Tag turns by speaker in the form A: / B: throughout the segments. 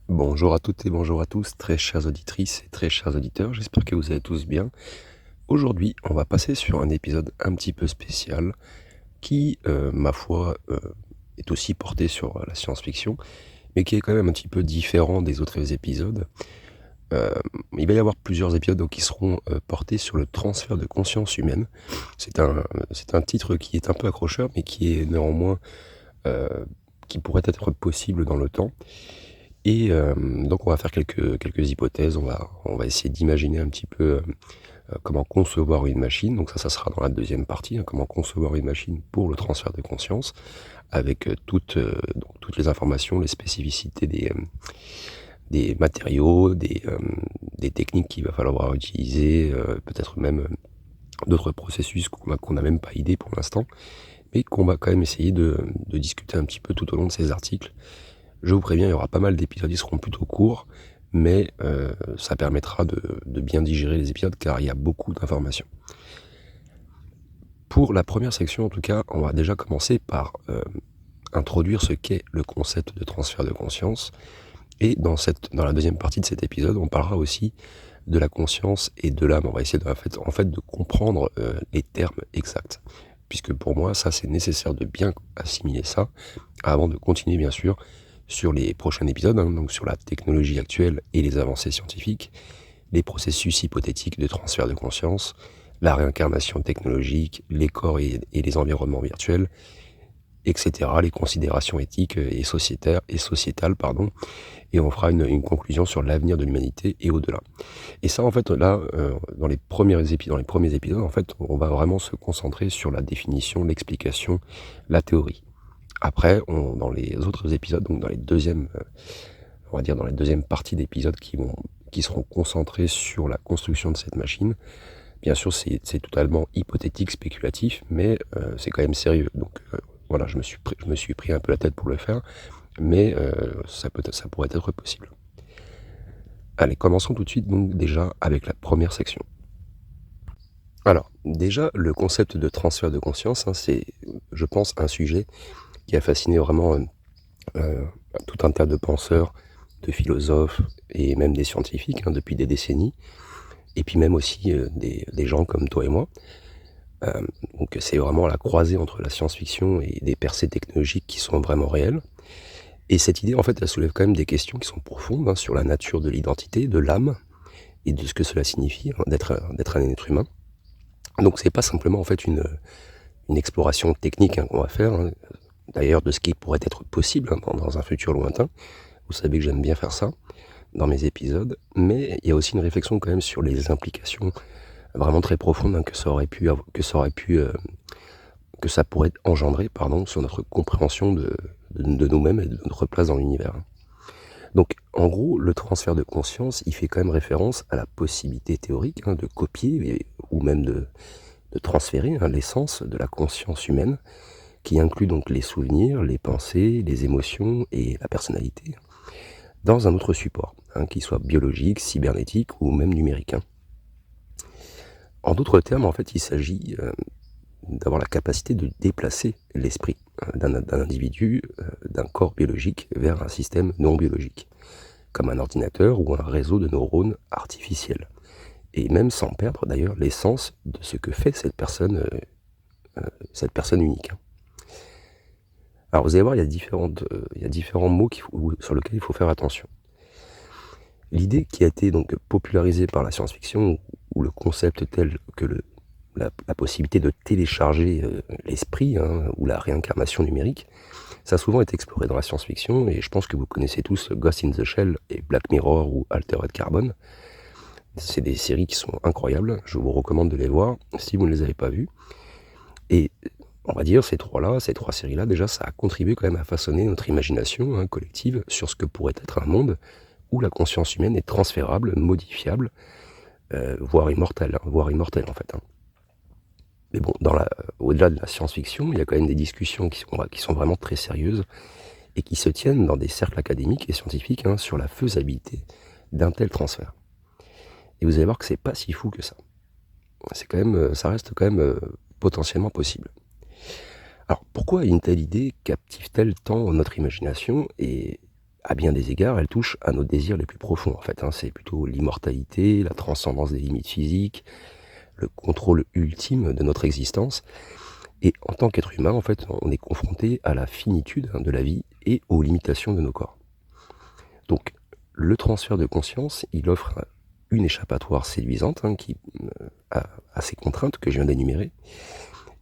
A: Bonjour à toutes et bonjour à tous, très chères auditrices et très chers auditeurs, j'espère que vous allez tous bien. Aujourd'hui, on va passer sur un épisode un petit peu spécial qui, ma foi, est aussi porté sur la science-fiction, mais qui est quand même un petit peu différent des autres épisodes. Euh, il va y avoir plusieurs épisodes donc, qui seront portés sur le transfert de conscience humaine. C'est un titre qui est un peu accrocheur, mais qui est néanmoins euh, qui pourrait être possible dans le temps. Et donc on va faire quelques hypothèses, on va essayer d'imaginer un petit peu comment concevoir une machine. Donc ça sera dans la deuxième partie, hein, comment concevoir une machine pour le transfert de conscience, avec donc toutes les informations, les spécificités des matériaux, des techniques qu'il va falloir utiliser, peut-être même d'autres processus qu'on n'a même pas idée pour l'instant, mais qu'on va quand même essayer de discuter un petit peu tout au long de ces articles. Je vous préviens, il y aura pas mal d'épisodes, ils seront plutôt courts, mais ça permettra de bien digérer les épisodes car il y a beaucoup d'informations. Pour la première section, en tout cas, on va déjà commencer par introduire ce qu'est le concept de transfert de conscience. Et dans la deuxième partie de cet épisode, on parlera aussi de la conscience et de l'âme. On va essayer de comprendre les termes exacts. Puisque pour moi, ça, c'est nécessaire de bien assimiler ça avant de continuer, bien sûr, sur les prochains épisodes, hein, donc sur la technologie actuelle et les avancées scientifiques, les processus hypothétiques de transfert de conscience, la réincarnation technologique, les corps et les environnements virtuels, etc., les considérations éthiques et sociétales, pardon, et on fera une conclusion sur l'avenir de l'humanité et au-delà. Et ça, en fait, là, dans les premiers épisodes, en fait, on va vraiment se concentrer sur la définition, l'explication, la théorie. Après, dans les autres épisodes, donc on va dire dans les deuxièmes parties d'épisodes qui seront concentrés sur la construction de cette machine, bien sûr, c'est totalement hypothétique, spéculatif, mais c'est quand même sérieux. Donc voilà, je me suis pris un peu la tête pour le faire, mais ça pourrait être possible. Allez, commençons tout de suite donc déjà avec la première section. Alors, déjà, le concept de transfert de conscience, hein, c'est, je pense, un sujet qui a fasciné vraiment euh, tout un tas de penseurs, de philosophes et même des scientifiques hein, depuis des décennies, et puis même aussi des gens comme toi et moi. Euh, donc c'est vraiment la croisée entre la science-fiction et des percées technologiques qui sont vraiment réelles. Et cette idée, en fait, elle soulève quand même des questions qui sont profondes hein, sur la nature de l'identité, de l'âme, et de ce que cela signifie hein, d'être un être humain. Donc c'est pas simplement en fait une exploration technique hein, qu'on va faire, hein, d'ailleurs de ce qui pourrait être possible hein, dans un futur lointain. Vous savez que j'aime bien faire ça dans mes épisodes, mais il y a aussi une réflexion quand même sur les implications vraiment très profondes hein, que ça pourrait engendrer pardon, sur notre compréhension de nous-mêmes et de notre place dans l'univers. Donc, en gros, le transfert de conscience, il fait quand même référence à la possibilité théorique hein, de copier ou même de transférer hein, l'essence de la conscience humaine, qui inclut donc les souvenirs, les pensées, les émotions et la personnalité, dans un autre support, hein, qu'il soit biologique, cybernétique ou même numérique. Hein. En d'autres termes, en fait, il s'agit d'avoir la capacité de déplacer l'esprit d'un individu, d'un corps biologique vers un système non biologique, comme un ordinateur ou un réseau de neurones artificiels. Et même sans perdre d'ailleurs l'essence de ce que fait cette personne unique. Hein. Alors vous allez voir, il y a différents mots sur lesquels il faut faire attention. L'idée qui a été donc popularisée par la science-fiction, ou le concept tel que la possibilité de télécharger l'esprit, hein, ou la réincarnation numérique, ça a souvent été exploré dans la science-fiction, et je pense que vous connaissez tous Ghost in the Shell et Black Mirror ou Altered Carbon. C'est des séries qui sont incroyables, je vous recommande de les voir si vous ne les avez pas vues. Et on va dire ces trois séries-là, déjà ça a contribué quand même à façonner notre imagination hein, collective sur ce que pourrait être un monde où la conscience humaine est transférable, modifiable, voire immortelle en fait. Hein. Mais bon, au-delà de la science-fiction, il y a quand même des discussions qui sont vraiment très sérieuses et qui se tiennent dans des cercles académiques et scientifiques hein, sur la faisabilité d'un tel transfert. Et vous allez voir que c'est pas si fou que ça. Ça reste quand même potentiellement possible. Alors pourquoi une telle idée captive-t-elle tant notre imagination et à bien des égards, elle touche à nos désirs les plus profonds, en fait, hein. C'est plutôt l'immortalité, la transcendance des limites physiques, le contrôle ultime de notre existence. Et en tant qu'être humain, en fait, on est confronté à la finitude, hein, de la vie et aux limitations de nos corps. Donc, le transfert de conscience, il offre une échappatoire séduisante, hein, qui a ces contraintes que je viens d'énumérer,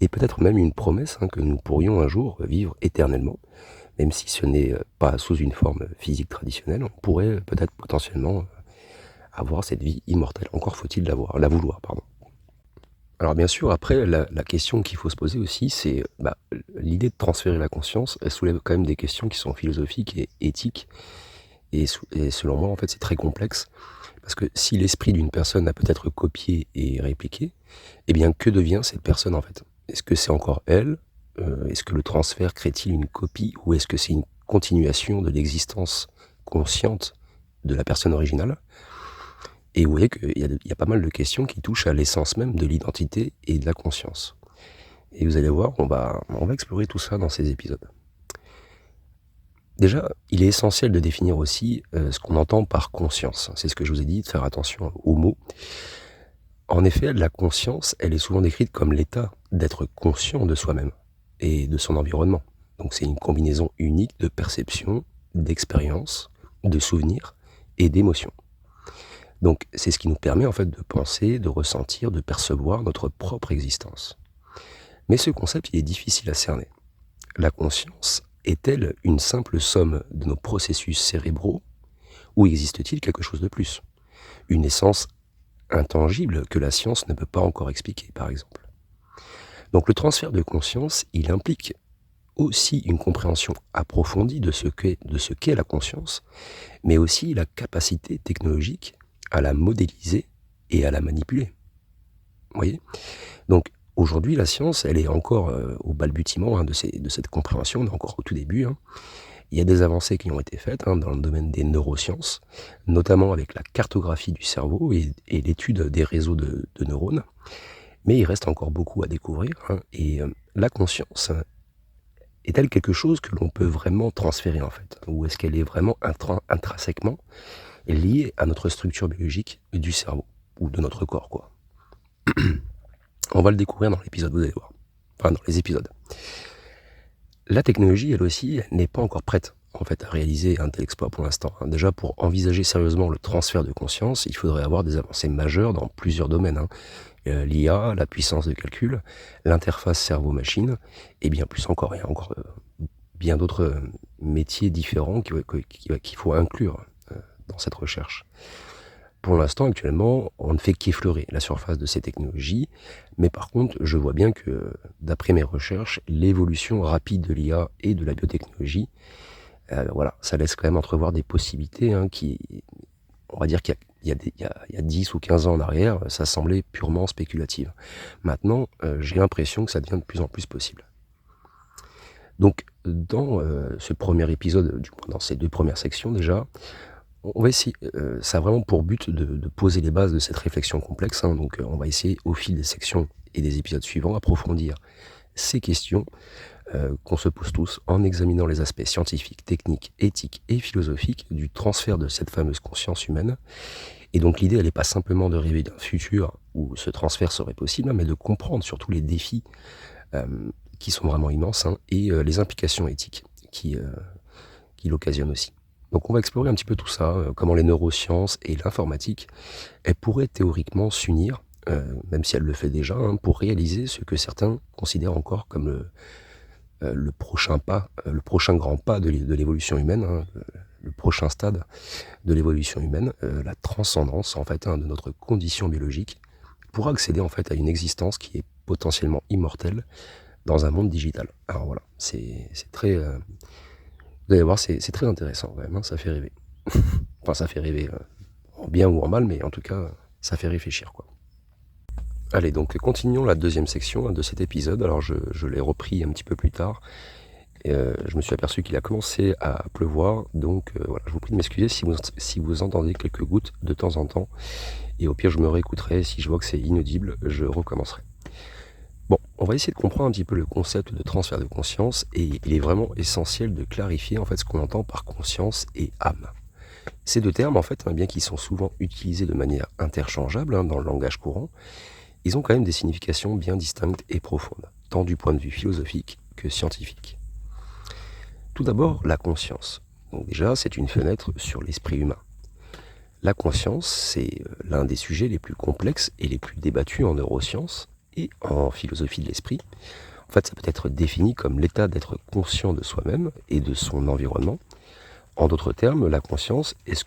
A: et peut-être même une promesse, hein, que nous pourrions un jour vivre éternellement, même si ce n'est pas sous une forme physique traditionnelle. On pourrait peut-être potentiellement avoir cette vie immortelle. Encore faut-il la vouloir, pardon. Alors bien sûr, après, la question qu'il faut se poser aussi, c'est l'idée de transférer la conscience, elle soulève quand même des questions qui sont philosophiques et éthiques, et selon moi, en fait, c'est très complexe, parce que si l'esprit d'une personne a peut-être copié et répliqué, eh bien, que devient cette personne, en fait? Est-ce que c'est encore elle? Est-ce que le transfert crée-t-il une copie, ou est-ce que c'est une continuation de l'existence consciente de la personne originale? Et vous voyez qu'il y a pas mal de questions qui touchent à l'essence même de l'identité et de la conscience. Et vous allez voir, on va explorer tout ça dans ces épisodes. Déjà, il est essentiel de définir aussi ce qu'on entend par conscience. C'est ce que je vous ai dit, de faire attention aux mots. En effet, la conscience, elle est souvent décrite comme l'état d'être conscient de soi-même et de son environnement. Donc c'est une combinaison unique de perception, d'expérience, de souvenirs et d'émotions. Donc c'est ce qui nous permet en fait de penser, de ressentir, de percevoir notre propre existence. Mais ce concept, il est difficile à cerner. La conscience est-elle une simple somme de nos processus cérébraux, ou existe-t-il quelque chose de plus? Une essence intangible que la science ne peut pas encore expliquer, par exemple. Donc le transfert de conscience, il implique aussi une compréhension approfondie de ce qu'est la conscience, mais aussi la capacité technologique à la modéliser et à la manipuler. Vous voyez? Donc aujourd'hui, la science, elle est encore au balbutiement, hein, de cette compréhension, on est encore au tout début, hein. Il y a des avancées qui ont été faites, hein, dans le domaine des neurosciences, notamment avec la cartographie du cerveau et l'étude des réseaux de neurones. Mais il reste encore beaucoup à découvrir, hein, et la conscience, est-elle quelque chose que l'on peut vraiment transférer, en fait? Ou est-ce qu'elle est vraiment intrinsèquement liée à notre structure biologique du cerveau, ou de notre corps, quoi? On va le découvrir dans l'épisode, vous allez voir. Enfin, dans les épisodes. La technologie, elle aussi, n'est pas encore prête, en fait, à réaliser un tel exploit pour l'instant, hein. Déjà, pour envisager sérieusement le transfert de conscience, il faudrait avoir des avancées majeures dans plusieurs domaines, hein. L'IA, la puissance de calcul, l'interface cerveau-machine, et bien plus encore. Il y a encore bien d'autres métiers différents qu'il faut inclure dans cette recherche. Pour l'instant, actuellement, on ne fait qu'effleurer la surface de ces technologies, mais par contre, je vois bien que, d'après mes recherches, l'évolution rapide de l'IA et de la biotechnologie, voilà, ça laisse quand même entrevoir des possibilités, hein, on va dire qu'il y a 10 ou 15 ans en arrière, ça semblait purement spéculatif. Maintenant, j'ai l'impression que ça devient de plus en plus possible. Donc, dans ce premier épisode, du moins dans ces 2 premières sections déjà, on va essayer, ça a vraiment pour but de poser les bases de cette réflexion complexe, hein. Donc on va essayer au fil des sections et des épisodes suivants approfondir ces questions qu'on se pose tous en examinant les aspects scientifiques, techniques, éthiques et philosophiques du transfert de cette fameuse conscience humaine. Et donc l'idée, elle n'est pas simplement de rêver d'un futur où ce transfert serait possible, hein, mais de comprendre surtout les défis qui sont vraiment immenses, hein, et les implications éthiques qui l'occasionnent aussi. Donc on va explorer un petit peu tout ça, comment les neurosciences et l'informatique, elles pourraient théoriquement s'unir, même si elles le fait déjà, hein, pour réaliser ce que certains considèrent encore comme le prochain pas, le prochain grand pas de l'évolution humaine, hein, le prochain stade de l'évolution humaine, la transcendance en fait, hein, de notre condition biologique, pour accéder en fait à une existence qui est potentiellement immortelle dans un monde digital. Alors voilà, c'est très... vous allez voir, c'est très intéressant quand même, hein, ça fait rêver. Enfin, ça fait rêver en bien ou en mal, mais en tout cas, ça fait réfléchir, quoi. Allez, donc continuons la deuxième section, hein, de cet épisode. Alors je l'ai repris un petit peu plus tard, et je me suis aperçu qu'il a commencé à pleuvoir, donc voilà, je vous prie de m'excuser si vous entendez quelques gouttes de temps en temps, et au pire je me réécouterai, si je vois que c'est inaudible, je recommencerai. Bon, On va essayer de comprendre un petit peu le concept de transfert de conscience et il est vraiment essentiel de clarifier en fait ce qu'on entend par conscience et âme. Ces deux termes, en fait, bien qu'ils sont souvent utilisés de manière interchangeable dans le langage courant, ils ont quand même des significations bien distinctes et profondes, tant du point de vue philosophique que scientifique. Tout d'abord, la conscience. Donc déjà, c'est une fenêtre sur l'esprit humain. La conscience, c'est l'un des sujets les plus complexes et les plus débattus en neurosciences et en philosophie de l'esprit. En fait, ça peut être défini comme l'état d'être conscient de soi-même et de son environnement. En d'autres termes, la conscience est ce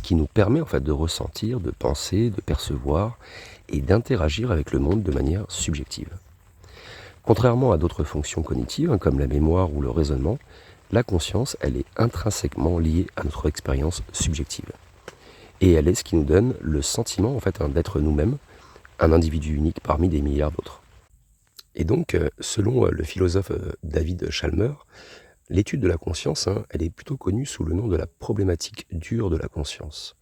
A: qui nous permet en fait de ressentir, de penser, de percevoir et d'interagir avec le monde de manière subjective. Contrairement à d'autres fonctions cognitives, comme la mémoire ou le raisonnement, la conscience, elle est intrinsèquement liée à notre expérience subjective. Et elle est ce qui nous donne le sentiment en fait d'être nous-mêmes, un individu unique parmi des milliards d'autres. Et donc, selon le philosophe David Chalmers, l'étude de la conscience, elle est plutôt connue sous le nom de la problématique dure de la conscience.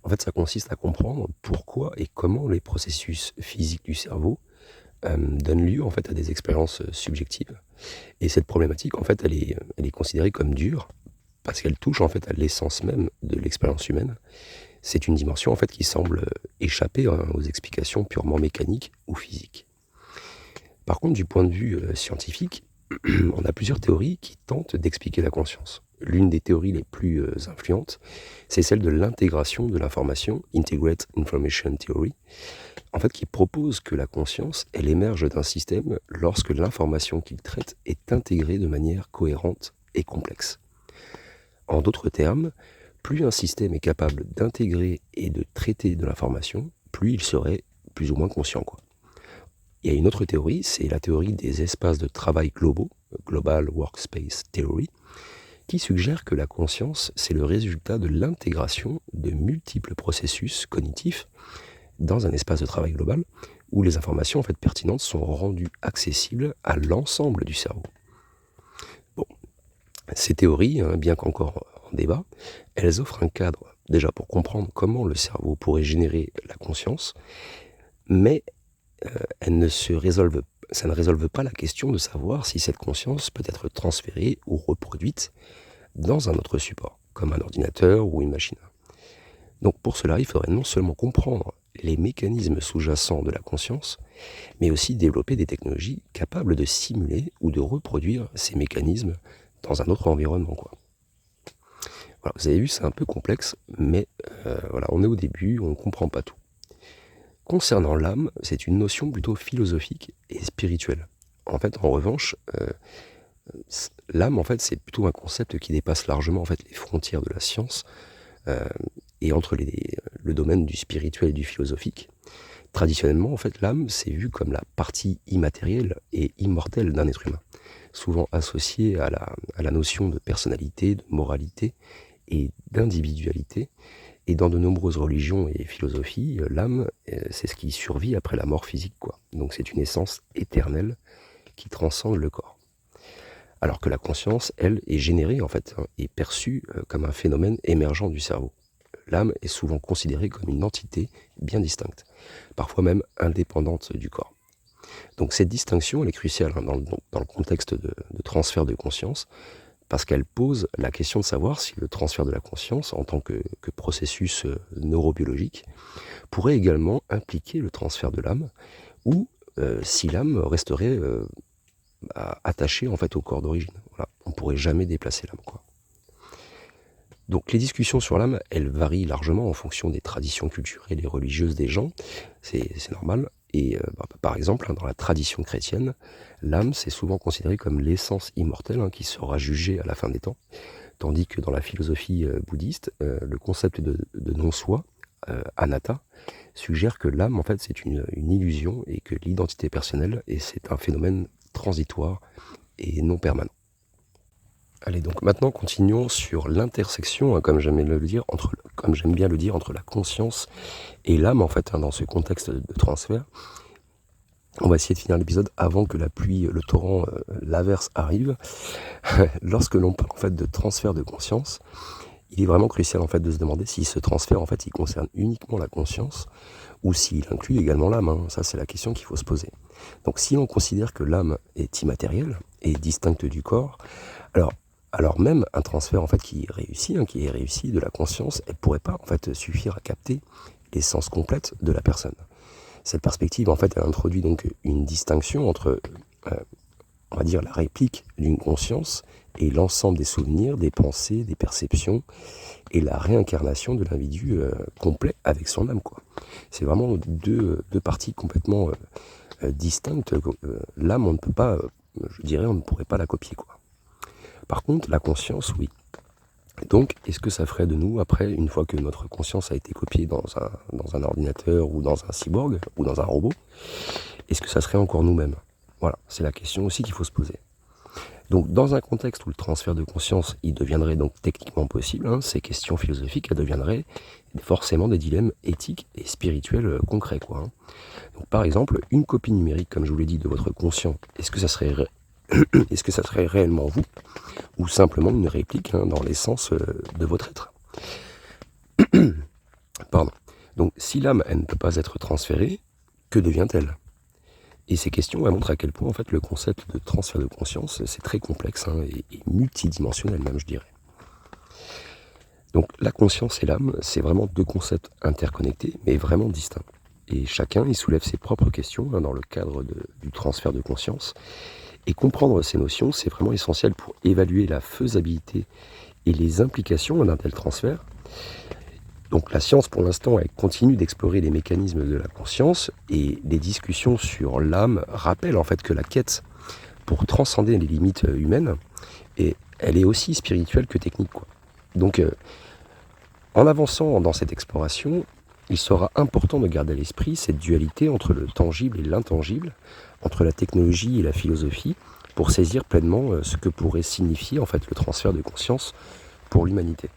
A: En fait, ça consiste à comprendre pourquoi et comment les processus physiques du cerveau donnent lieu en fait à des expériences subjectives. Et cette problématique, en fait, elle est considérée comme dure parce qu'elle touche en fait à l'essence même de l'expérience humaine. C'est une dimension en fait qui semble échapper aux explications purement mécaniques ou physiques. Par contre, du point de vue scientifique, on a plusieurs théories qui tentent d'expliquer la conscience. L'une des théories les plus influentes, c'est celle de l'intégration de l'information, Integrate Information Theory, en fait, qui propose que la conscience, elle émerge d'un système lorsque l'information qu'il traite est intégrée de manière cohérente et complexe. En d'autres termes, plus un système est capable d'intégrer et de traiter de l'information, plus il serait plus ou moins conscient, quoi. Il y a une autre théorie, c'est la théorie des espaces de travail globaux, Global Workspace Theory, qui suggère que la conscience, c'est le résultat de l'intégration de multiples processus cognitifs dans un espace de travail global où les informations en fait pertinentes sont rendues accessibles à l'ensemble du cerveau. Bon, ces théories, bien qu'encore en débat, elles offrent un cadre déjà pour comprendre comment le cerveau pourrait générer la conscience, mais ça ne résolve pas la question de savoir si cette conscience peut être transférée ou reproduite dans un autre support, comme un ordinateur ou une machine. Donc pour cela, il faudrait non seulement comprendre les mécanismes sous-jacents de la conscience, mais aussi développer des technologies capables de simuler ou de reproduire ces mécanismes dans un autre environnement, quoi. Voilà, vous avez vu, c'est un peu complexe, mais voilà, on est au début, on ne comprend pas tout. Concernant l'âme, c'est une notion plutôt philosophique et spirituelle. En fait, en revanche, l'âme, en fait, c'est plutôt un concept qui dépasse largement en fait les frontières de la science et entre le domaine du spirituel et du philosophique. Traditionnellement, en fait, l'âme, c'est vu comme la partie immatérielle et immortelle d'un être humain, souvent associée à la notion de personnalité, de moralité et d'individualité. Et dans de nombreuses religions et philosophies, l'âme, c'est ce qui survit après la mort physique, quoi. Donc c'est une essence éternelle qui transcende le corps. Alors que la conscience, elle, est générée en fait, et perçue comme un phénomène émergent du cerveau. L'âme est souvent considérée comme une entité bien distincte, parfois même indépendante du corps. Donc cette distinction, elle est cruciale dans le contexte de transfert de conscience, parce qu'elle pose la question de savoir si le transfert de la conscience, en tant que processus neurobiologique, pourrait également impliquer le transfert de l'âme, ou si l'âme resterait attachée en fait au corps d'origine. Voilà. On ne pourrait jamais déplacer l'âme, quoi. Donc les discussions sur l'âme, elles varient largement en fonction des traditions culturelles et religieuses des gens, c'est normal. Et par exemple, dans la tradition chrétienne, l'âme, c'est souvent considéré comme l'essence immortelle qui sera jugée à la fin des temps, tandis que dans la philosophie bouddhiste, le concept de non-soi, anatta, suggère que l'âme, en fait, c'est une illusion et que l'identité personnelle, et c'est un phénomène transitoire et non permanent. Allez, donc maintenant continuons sur l'intersection, comme j'aime bien le dire, entre la conscience et l'âme, en fait, dans ce contexte de transfert. On va essayer de finir l'épisode avant que la pluie, le torrent, l'averse arrive. Lorsque l'on parle en fait de transfert de conscience, il est vraiment crucial en fait de se demander si ce transfert en fait il concerne uniquement la conscience ou s'il inclut également l'âme. Ça c'est la question qu'il faut se poser. Donc si on considère que l'âme est immatérielle et distincte du corps, alors, alors même un transfert en fait qui est réussi de la conscience, elle pourrait pas en fait suffire à capter l'essence complète de la personne. Cette perspective en fait elle introduit donc une distinction entre on va dire la réplique d'une conscience et l'ensemble des souvenirs, des pensées, des perceptions et la réincarnation de l'individu complet avec son âme, quoi. C'est vraiment deux parties complètement distinctes. L'âme, on ne peut pas, je dirais, on ne pourrait pas la copier, quoi. Par contre, la conscience, oui. Donc, est-ce que ça ferait de nous, après, une fois que notre conscience a été copiée dans un ordinateur ou dans un cyborg ou dans un robot, est-ce que ça serait encore nous-mêmes? Voilà, c'est la question aussi qu'il faut se poser. Donc, dans un contexte où le transfert de conscience, il deviendrait donc techniquement possible, hein, ces questions philosophiques, elles deviendraient forcément des dilemmes éthiques et spirituels concrets, quoi. Hein. Donc, par exemple, une copie numérique, comme je vous l'ai dit, de votre conscient, est-ce que ça serait réellement vous, ou simplement une réplique hein, dans l'essence de votre être? Pardon. Donc, si l'âme, elle ne peut pas être transférée, que devient-elle? Et ces questions, elles montrent à quel point en fait, le concept de transfert de conscience, c'est très complexe hein, et multidimensionnel même, je dirais. Donc la conscience et l'âme, c'est vraiment deux concepts interconnectés, mais vraiment distincts. Et chacun, il soulève ses propres questions hein, dans le cadre du transfert de conscience. Et comprendre ces notions, c'est vraiment essentiel pour évaluer la faisabilité et les implications d'un tel transfert. Donc la science, pour l'instant, elle continue d'explorer les mécanismes de la conscience et les discussions sur l'âme rappellent en fait que la quête pour transcender les limites humaines, et elle est aussi spirituelle que technique, quoi. Donc en avançant dans cette exploration, il sera important de garder à l'esprit cette dualité entre le tangible et l'intangible, entre la technologie et la philosophie, pour saisir pleinement ce que pourrait signifier en fait le transfert de conscience pour l'humanité.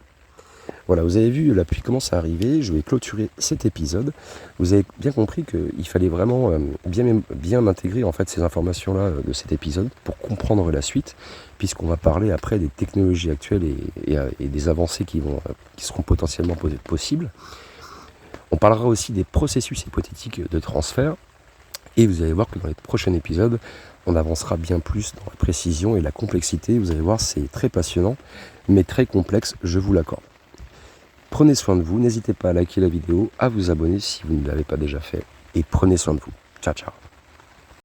A: Voilà, vous avez vu, la pluie commence à arriver, je vais clôturer cet épisode. Vous avez bien compris qu'il fallait vraiment bien intégrer en fait ces informations-là de cet épisode pour comprendre la suite, puisqu'on va parler après des technologies actuelles et des avancées qui seront potentiellement possibles. On parlera aussi des processus hypothétiques de transfert, et vous allez voir que dans les prochains épisodes, on avancera bien plus dans la précision et la complexité. Vous allez voir, c'est très passionnant, mais très complexe, je vous l'accorde. Prenez soin de vous, n'hésitez pas à liker la vidéo, à vous abonner si vous ne l'avez pas déjà fait, et prenez soin de vous. Ciao, ciao.